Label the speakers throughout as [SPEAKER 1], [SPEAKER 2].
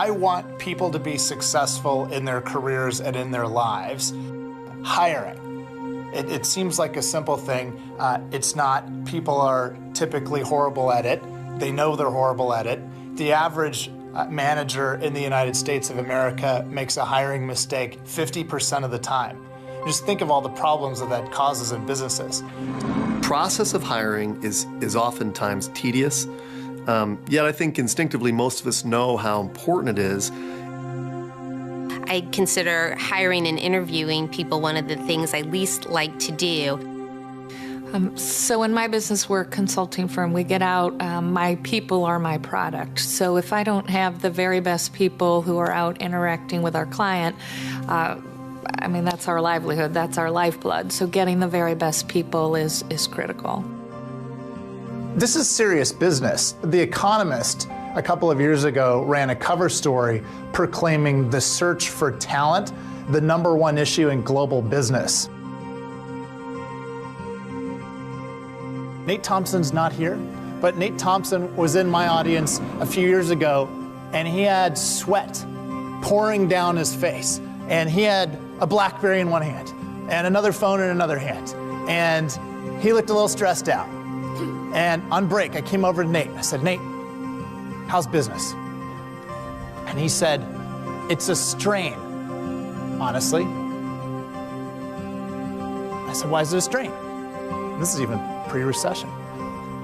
[SPEAKER 1] I want people to be successful in their careers and in their lives. Hiring. It seems like a simple thing. It's not. People are typically horrible at it. They know they're horrible at it. The average manager in the United States of America makes a hiring mistake 50% of the time. Just think of all the problems that causes in businesses.
[SPEAKER 2] Process of hiring is oftentimes tedious, yet I think instinctively most of us know how important it is.
[SPEAKER 3] I consider hiring and interviewing people one of the things I least like to do.
[SPEAKER 4] So in my business, we're a consulting firm. We get out, my people are my product. So if I don't have the very best people who are out interacting with our client, I mean, that's our livelihood, that's our lifeblood. So getting the very best people is critical.
[SPEAKER 1] This is serious business. The Economist a couple of years ago ran a cover story proclaiming the search for talent the #1 issue in global business. Nate Thompson's not here, but Nate Thompson was in my audience a few years ago, and he had sweat pouring down his face, and he had a BlackBerry in one hand and another phone in another hand, and he looked a little stressed out. And on break, I came over to Nate. I said, "Nate, how's business?" And he said, "It's a strain, honestly." I said, "Why is it a strain?" This is even pre-recession.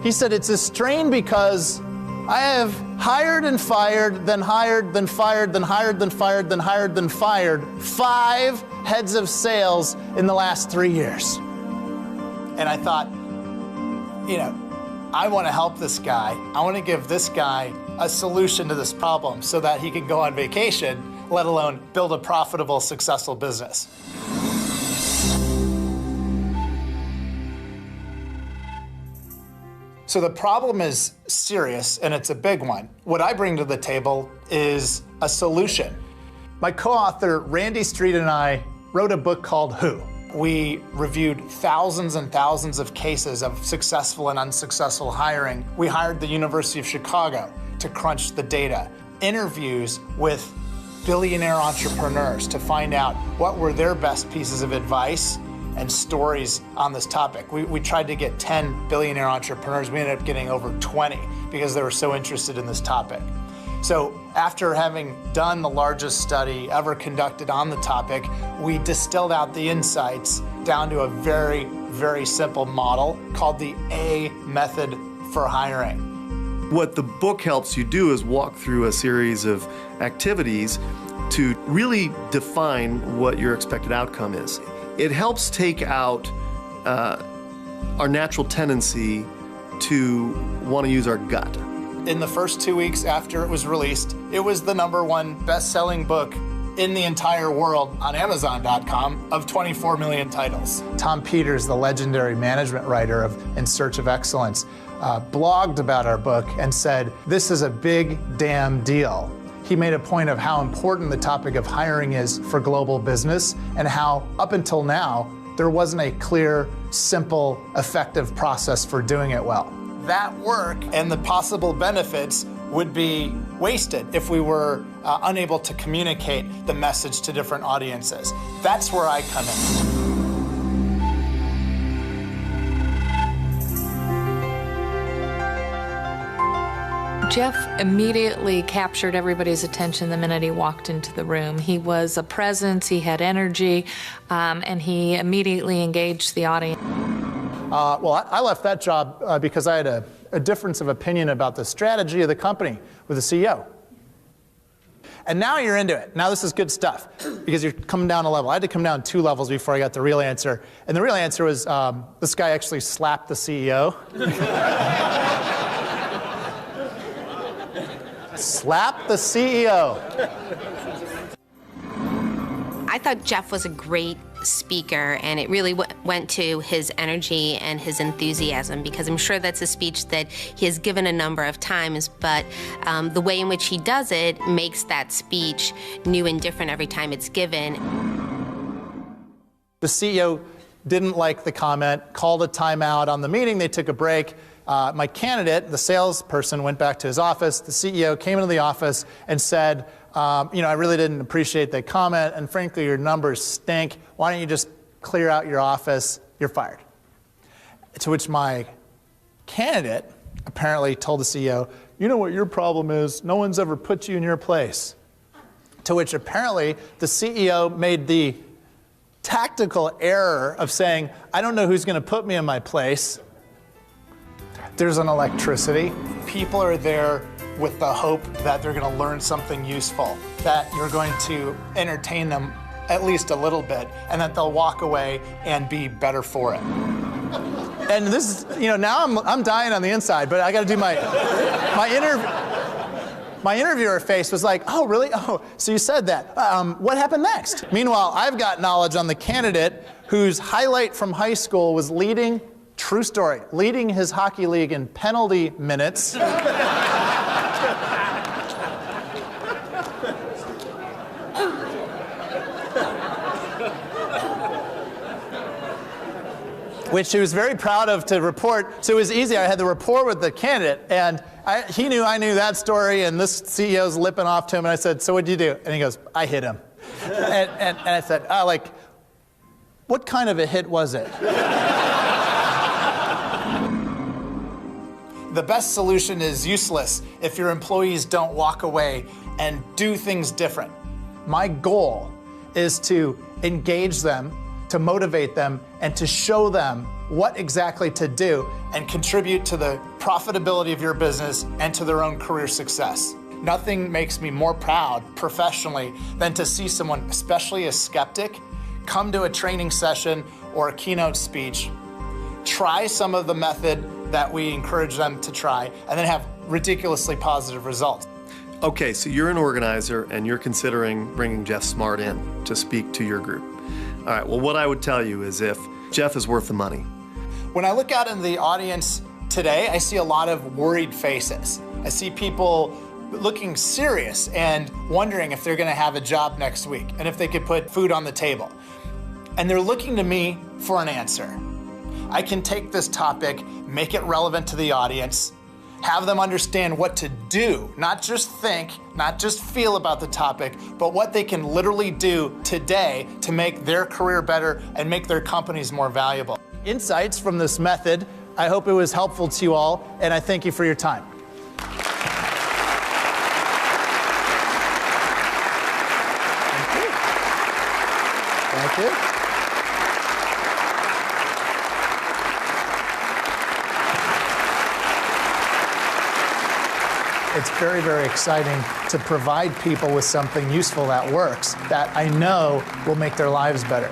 [SPEAKER 1] He said, "It's a strain because I have hired and fired, then hired, then fired, then hired, then fired, then hired, then fired 5 heads of sales in the last 3 years." And I thought, you know, I want to help this guy. I want to give this guy a solution to this problem so that he can go on vacation, let alone build a profitable, successful business. So the problem is serious, and it's a big one. What I bring to the table is a solution. My co-author, Randy Street, and I wrote a book called Who. We reviewed thousands and thousands of cases of successful and unsuccessful hiring. We hired the University of Chicago to crunch the data, interviews with billionaire entrepreneurs to find out what were their best pieces of advice and stories on this topic. We tried to get 10 billionaire entrepreneurs. We ended up getting over 20 because they were so interested in this topic. So after having done the largest study ever conducted on the topic, we distilled out the insights down to a very, very simple model called the A method for hiring.
[SPEAKER 2] What the book helps you do is walk through a series of activities to really define what your expected outcome is. It helps take out our natural tendency to want to use our gut.
[SPEAKER 1] In the first 2 weeks after it was released, it was the #1 best-selling book in the entire world on Amazon.com of 24 million titles. Tom Peters, the legendary management writer of In Search of Excellence, blogged about our book and said, "This is a big damn deal." He made a point of how important the topic of hiring is for global business and how, up until now, there wasn't a clear, simple, effective process for doing it well. That work and the possible benefits would be wasted if we were unable to communicate the message to different audiences. That's where I come in.
[SPEAKER 4] Geoff immediately captured everybody's attention the minute he walked into the room. He was a presence, he had energy, and he immediately engaged the audience.
[SPEAKER 1] Well, I left that job because I had a difference of opinion about the strategy of the company with the CEO. And now you're into it. Now this is good stuff because you're coming down a level. I had to come down 2 levels before I got the real answer. And the real answer was this guy actually slapped the CEO. Slap the CEO.
[SPEAKER 3] I thought Geoff was a great speaker, and it really went to his energy and his enthusiasm, because I'm sure that's a speech that he has given a number of times, but the way in which he does it makes that speech new and different every time it's given.
[SPEAKER 1] The CEO didn't like the comment, called a timeout on the meeting. They took a break. My candidate, the salesperson, went back to his office. The CEO came into the office and said, I really didn't appreciate that comment, and frankly, your numbers stink. Why don't you just clear out your office? You're fired. To which my candidate apparently told the CEO, you know what your problem is? No one's ever put you in your place. To which apparently the CEO made the tactical error of saying, I don't know who's going to put me in my place. There's an electricity. People are there with the hope that they're going to learn something useful, that you're going to entertain them at least a little bit, and that they'll walk away and be better for it. And this is, now I'm dying on the inside, but I got to do my interview. My interviewer face was like, oh, really? Oh, so you said that. What happened next? Meanwhile, I've got knowledge on the candidate whose highlight from high school was leading his hockey league in penalty minutes. Which he was very proud of to report. So it was easy. I had the rapport with the candidate, and he knew I knew that story, and this CEO's lipping off to him, and I said, so what'd you do? And he goes, I hit him. and I said, what kind of a hit was it? The best solution is useless if your employees don't walk away and do things different. My goal is to engage them, to motivate them, and to show them what exactly to do and contribute to the profitability of your business and to their own career success. Nothing makes me more proud professionally than to see someone, especially a skeptic, come to a training session or a keynote speech, try some of the method that we encourage them to try, and then have ridiculously positive results.
[SPEAKER 2] Okay, so you're an organizer and you're considering bringing Geoff Smart in to speak to your group. All right, well, what I would tell you is if Geoff is worth the money.
[SPEAKER 1] When I look out in the audience today, I see a lot of worried faces. I see people looking serious and wondering if they're going to have a job next week and if they could put food on the table. And they're looking to me for an answer. I can take this topic, make it relevant to the audience, have them understand what to do, not just think, not just feel about the topic, but what they can literally do today to make their career better and make their companies more valuable. Insights from this method, I hope it was helpful to you all, and I thank you for your time. Thank you. Thank you. It's very, very exciting to provide people with something useful that works, that I know will make their lives better.